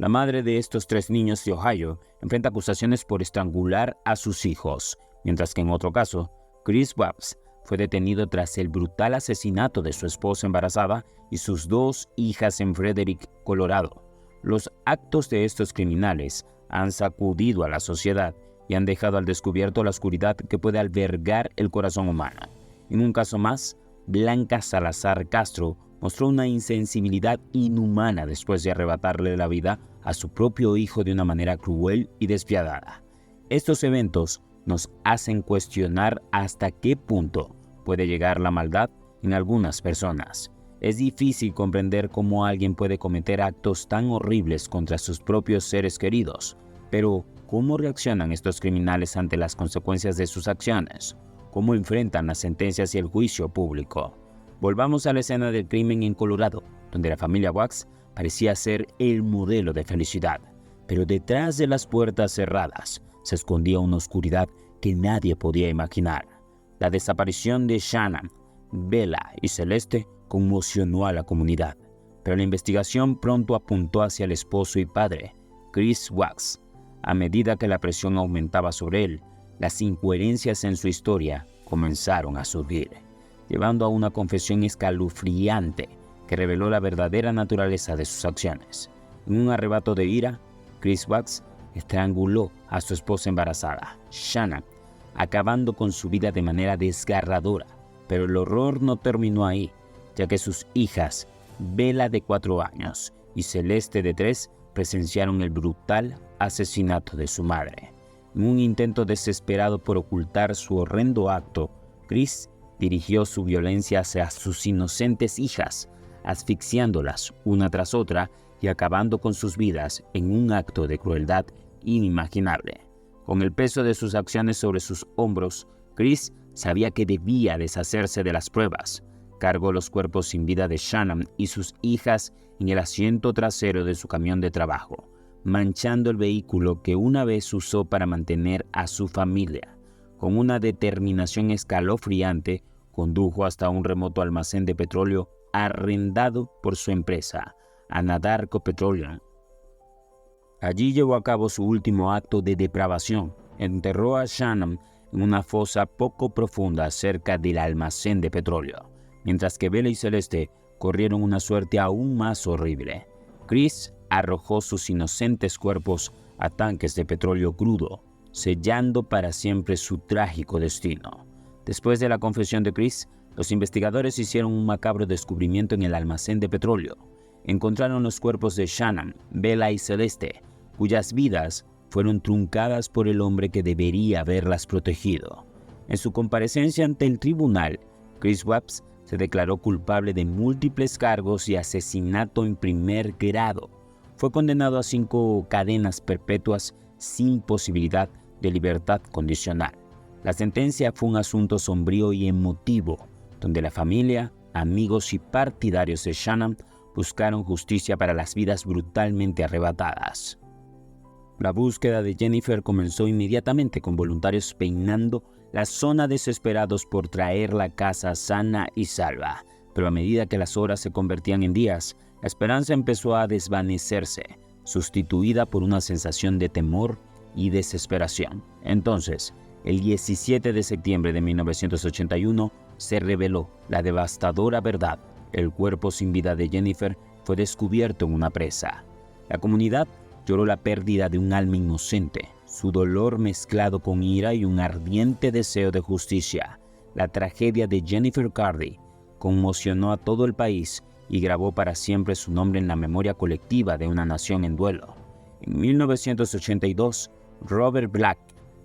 La madre de estos 3 niños de Ohio enfrenta acusaciones por estrangular a sus hijos, mientras que en otro caso, Chris Wapps fue detenido tras el brutal asesinato de su esposa embarazada y sus 2 hijas en Frederick, Colorado. Los actos de estos criminales han sacudido a la sociedad y han dejado al descubierto la oscuridad que puede albergar el corazón humano. En un caso más, Blanca Salazar Castro mostró una insensibilidad inhumana después de arrebatarle la vida a su propio hijo de una manera cruel y despiadada. Estos eventos nos hacen cuestionar hasta qué punto puede llegar la maldad en algunas personas. Es difícil comprender cómo alguien puede cometer actos tan horribles contra sus propios seres queridos, pero ¿cómo reaccionan estos criminales ante las consecuencias de sus acciones? ¿Cómo enfrentan las sentencias y el juicio público? Volvamos a la escena del crimen en Colorado, donde la familia Wapps parecía ser el modelo de felicidad, pero detrás de las puertas cerradas se escondía una oscuridad que nadie podía imaginar. La desaparición de Shannan, Bella y Celeste conmocionó a la comunidad, pero la investigación pronto apuntó hacia el esposo y padre, Chris Wapps. A medida que la presión aumentaba sobre él, las incoherencias en su historia comenzaron a surgir, llevando a una confesión escalofriante que reveló la verdadera naturaleza de sus acciones. En un arrebato de ira, Chris Wapps estranguló a su esposa embarazada, Shannan, acabando con su vida de manera desgarradora. Pero el horror no terminó ahí, ya que sus hijas, Bella de 4 años y Celeste de 3, presenciaron el brutal asesinato de su madre. En un intento desesperado por ocultar su horrendo acto, Chris dirigió su violencia hacia sus inocentes hijas, asfixiándolas una tras otra y acabando con sus vidas en un acto de crueldad inimaginable. Con el peso de sus acciones sobre sus hombros, Chris sabía que debía deshacerse de las pruebas. Cargó los cuerpos sin vida de Shannan y sus hijas en el asiento trasero de su camión de trabajo, manchando el vehículo que una vez usó para mantener a su familia. Con una determinación escalofriante, condujo hasta un remoto almacén de petróleo arrendado por su empresa, Anadarko Petroleum. Allí llevó a cabo su último acto de depravación. Enterró a Shannan en una fosa poco profunda cerca del almacén de petróleo, mientras que Bella y Celeste corrieron una suerte aún más horrible. Chris arrojó sus inocentes cuerpos a tanques de petróleo crudo, sellando para siempre su trágico destino. Después de la confesión de Chris, los investigadores hicieron un macabro descubrimiento en el almacén de petróleo. Encontraron los cuerpos de Shannan, Bella y Celeste, cuyas vidas fueron truncadas por el hombre que debería haberlas protegido. En su comparecencia ante el tribunal, Chris Wapps se declaró culpable de múltiples cargos y asesinato en primer grado. Fue condenado a 5 cadenas perpetuas sin posibilidad de libertad condicional. La sentencia fue un asunto sombrío y emotivo, donde la familia, amigos y partidarios de Shannan buscaron justicia para las vidas brutalmente arrebatadas. La búsqueda de Jennifer comenzó inmediatamente con voluntarios peinando la zona desesperados por traerla a casa sana y salva, pero a medida que las horas se convertían en días, la esperanza empezó a desvanecerse, sustituida por una sensación de temor y desesperación. Entonces, el 17 de septiembre de 1981, se reveló la devastadora verdad. El cuerpo sin vida de Jennifer fue descubierto en una presa. La comunidad lloró la pérdida de un alma inocente, su dolor mezclado con ira y un ardiente deseo de justicia. La tragedia de Jennifer Cardy conmocionó a todo el país y grabó para siempre su nombre en la memoria colectiva de una nación en duelo. En 1982, Robert Black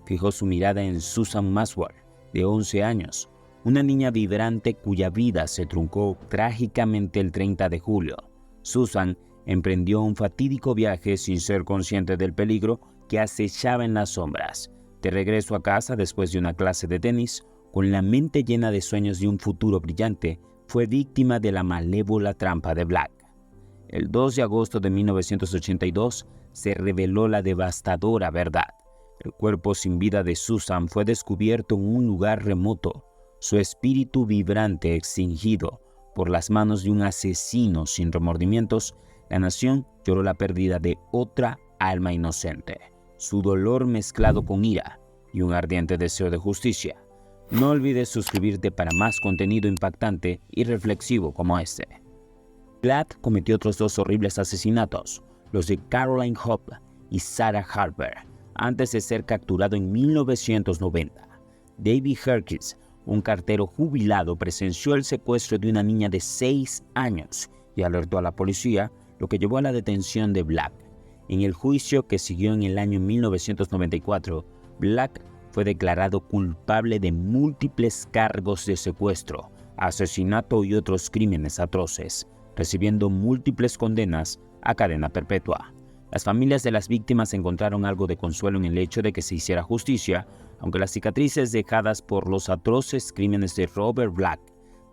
fijó su mirada en Susan Maswell, de 11 años, una niña vibrante cuya vida se truncó trágicamente el 30 de julio. Susan emprendió un fatídico viaje sin ser consciente del peligro que acechaba en las sombras. De regreso a casa después de una clase de tenis, con la mente llena de sueños de un futuro brillante, fue víctima de la malévola trampa de Black. El 2 de agosto de 1982 se reveló la devastadora verdad. El cuerpo sin vida de Susan fue descubierto en un lugar remoto, su espíritu vibrante extinguido por las manos de un asesino sin remordimientos. La nación lloró la pérdida de otra alma inocente, su dolor mezclado con ira y un ardiente deseo de justicia. No olvides suscribirte para más contenido impactante y reflexivo como este. Platt cometió otros 2 horribles asesinatos, los de Caroline Hope y Sarah Harper, antes de ser capturado en 1990. David Herkis, un cartero jubilado, presenció el secuestro de una niña de 6 años y alertó a la policía, lo que llevó a la detención de Black. En el juicio que siguió en el año 1994, Black fue declarado culpable de múltiples cargos de secuestro, asesinato y otros crímenes atroces, recibiendo múltiples condenas a cadena perpetua. Las familias de las víctimas encontraron algo de consuelo en el hecho de que se hiciera justicia, aunque las cicatrices dejadas por los atroces crímenes de Robert Black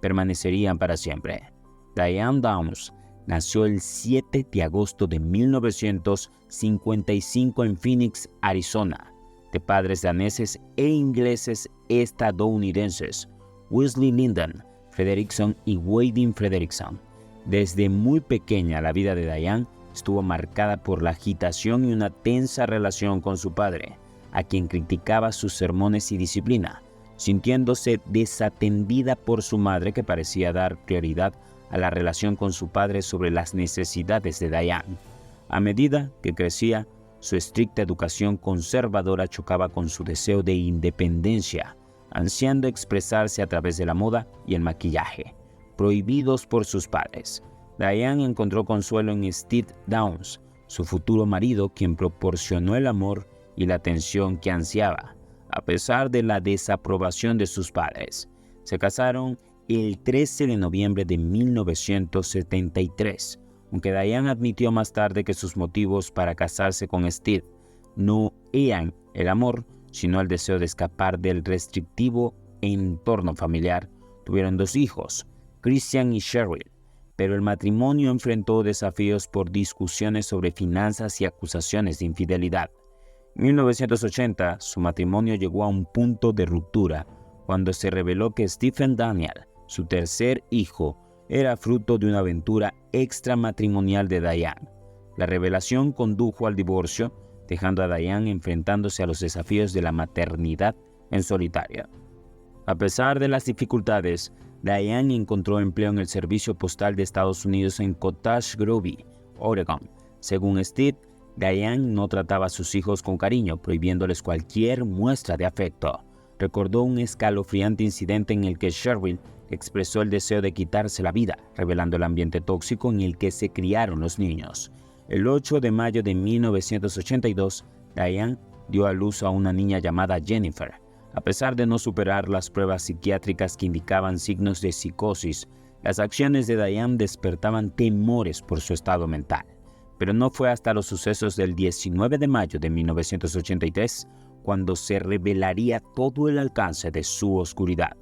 permanecerían para siempre. Diane Downs nació el 7 de agosto de 1955 en Phoenix, Arizona, de padres daneses e ingleses estadounidenses, Wesley Linden Frederickson y Wading Frederickson. Desde muy pequeña, la vida de Diane estuvo marcada por la agitación y una tensa relación con su padre, a quien criticaba sus sermones y disciplina, sintiéndose desatendida por su madre, que parecía dar prioridad a la relación con su padre sobre las necesidades de Diane. A medida que crecía, su estricta educación conservadora chocaba con su deseo de independencia, ansiando expresarse a través de la moda y el maquillaje, prohibidos por sus padres. Diane encontró consuelo en Steve Downs, su futuro marido, quien proporcionó el amor y la atención que ansiaba, a pesar de la desaprobación de sus padres. Se casaron el 13 de noviembre de 1973, aunque Diane admitió más tarde que sus motivos para casarse con Steve no eran el amor, sino el deseo de escapar del restrictivo entorno familiar. Tuvieron 2 hijos, Christian y Cheryl, pero el matrimonio enfrentó desafíos por discusiones sobre finanzas y acusaciones de infidelidad. En 1980, su matrimonio llegó a un punto de ruptura cuando se reveló que Stephen Daniel, su tercer hijo, era fruto de una aventura extramatrimonial de Diane. La revelación condujo al divorcio, dejando a Diane enfrentándose a los desafíos de la maternidad en solitario. A pesar de las dificultades, Diane encontró empleo en el Servicio Postal de Estados Unidos en Cottage Grove, Oregon. Según Steve, Diane no trataba a sus hijos con cariño, prohibiéndoles cualquier muestra de afecto. Recordó un escalofriante incidente en el que Cheryl expresó el deseo de quitarse la vida, revelando el ambiente tóxico en el que se criaron los niños. El 8 de mayo de 1982, Diane dio a luz a una niña llamada Jennifer. A pesar de no superar las pruebas psiquiátricas que indicaban signos de psicosis, las acciones de Diane despertaban temores por su estado mental. Pero no fue hasta los sucesos del 19 de mayo de 1983 cuando se revelaría todo el alcance de su oscuridad.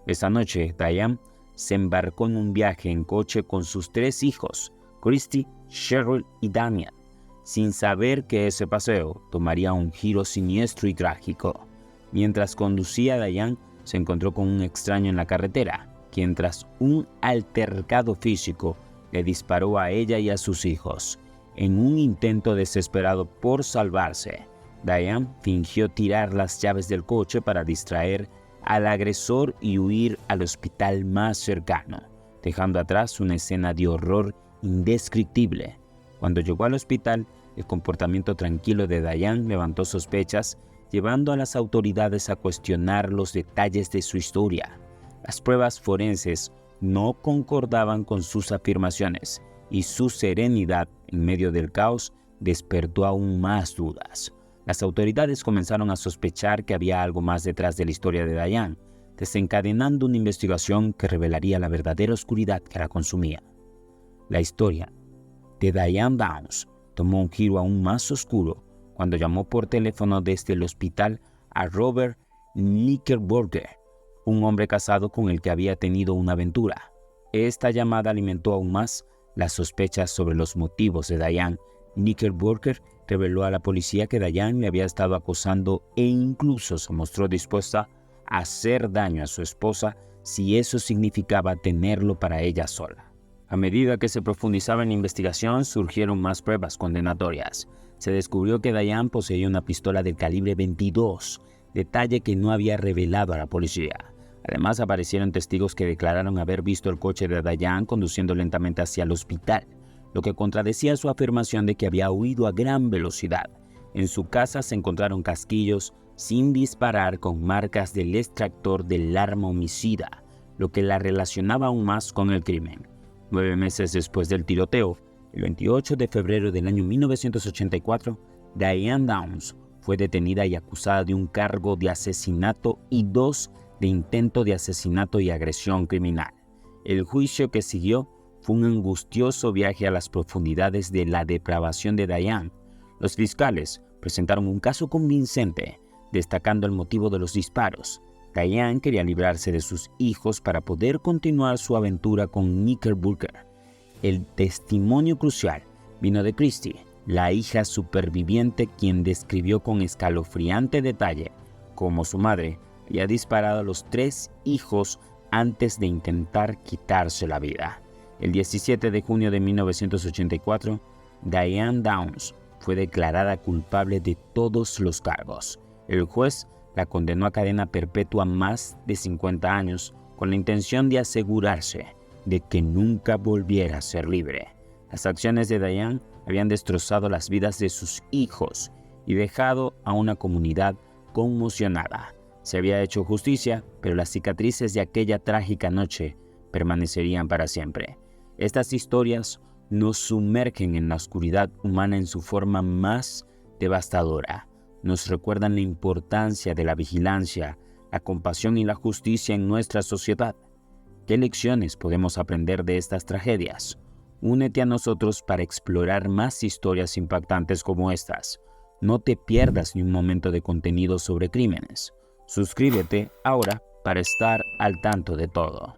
Esa noche, Diane se embarcó en un viaje en coche con sus 3 hijos, Christy, Cheryl y Daniel, sin saber que ese paseo tomaría un giro siniestro y trágico. Mientras conducía, Diane se encontró con un extraño en la carretera, quien tras un altercado físico le disparó a ella y a sus hijos. En un intento desesperado por salvarse, Diane fingió tirar las llaves del coche para distraer al agresor y huir al hospital más cercano, dejando atrás una escena de horror indescriptible. Cuando llegó al hospital, el comportamiento tranquilo de Diane levantó sospechas, llevando a las autoridades a cuestionar los detalles de su historia. Las pruebas forenses no concordaban con sus afirmaciones, y su serenidad en medio del caos despertó aún más dudas. Las autoridades comenzaron a sospechar que había algo más detrás de la historia de Diane, desencadenando una investigación que revelaría la verdadera oscuridad que la consumía. La historia de Diane Downs tomó un giro aún más oscuro cuando llamó por teléfono desde el hospital a Robert Knickerbocker, un hombre casado con el que había tenido una aventura. Esta llamada alimentó aún más las sospechas sobre los motivos de Diane. Knickerbocker reveló a la policía que Diane le había estado acosando e incluso se mostró dispuesta a hacer daño a su esposa si eso significaba tenerlo para ella sola. A medida que se profundizaba en la investigación, surgieron más pruebas condenatorias. Se descubrió que Diane poseía una pistola del calibre 22, detalle que no había revelado a la policía. Además, aparecieron testigos que declararon haber visto el coche de Diane conduciendo lentamente hacia el hospital, lo que contradecía su afirmación de que había huido a gran velocidad. En su casa se encontraron casquillos sin disparar con marcas del extractor del arma homicida, lo que la relacionaba aún más con el crimen. 9 meses después del tiroteo, el 28 de febrero del año 1984, Diane Downs fue detenida y acusada de un cargo de asesinato y 2 de intento de asesinato y agresión criminal. El juicio que siguió fue un angustioso viaje a las profundidades de la depravación de Diane. Los fiscales presentaron un caso convincente, destacando el motivo de los disparos. Diane quería librarse de sus hijos para poder continuar su aventura con Knickerbocker. El testimonio crucial vino de Christy, la hija superviviente, quien describió con escalofriante detalle cómo su madre había disparado a los 3 hijos antes de intentar quitarse la vida. El 17 de junio de 1984, Diane Downs fue declarada culpable de todos los cargos. El juez la condenó a cadena perpetua más de 50 años con la intención de asegurarse de que nunca volviera a ser libre. Las acciones de Diane habían destrozado las vidas de sus hijos y dejado a una comunidad conmocionada. Se había hecho justicia, pero las cicatrices de aquella trágica noche permanecerían para siempre. Estas historias nos sumergen en la oscuridad humana en su forma más devastadora. Nos recuerdan la importancia de la vigilancia, la compasión y la justicia en nuestra sociedad. ¿Qué lecciones podemos aprender de estas tragedias? Únete a nosotros para explorar más historias impactantes como estas. No te pierdas ni un momento de contenido sobre crímenes. Suscríbete ahora para estar al tanto de todo.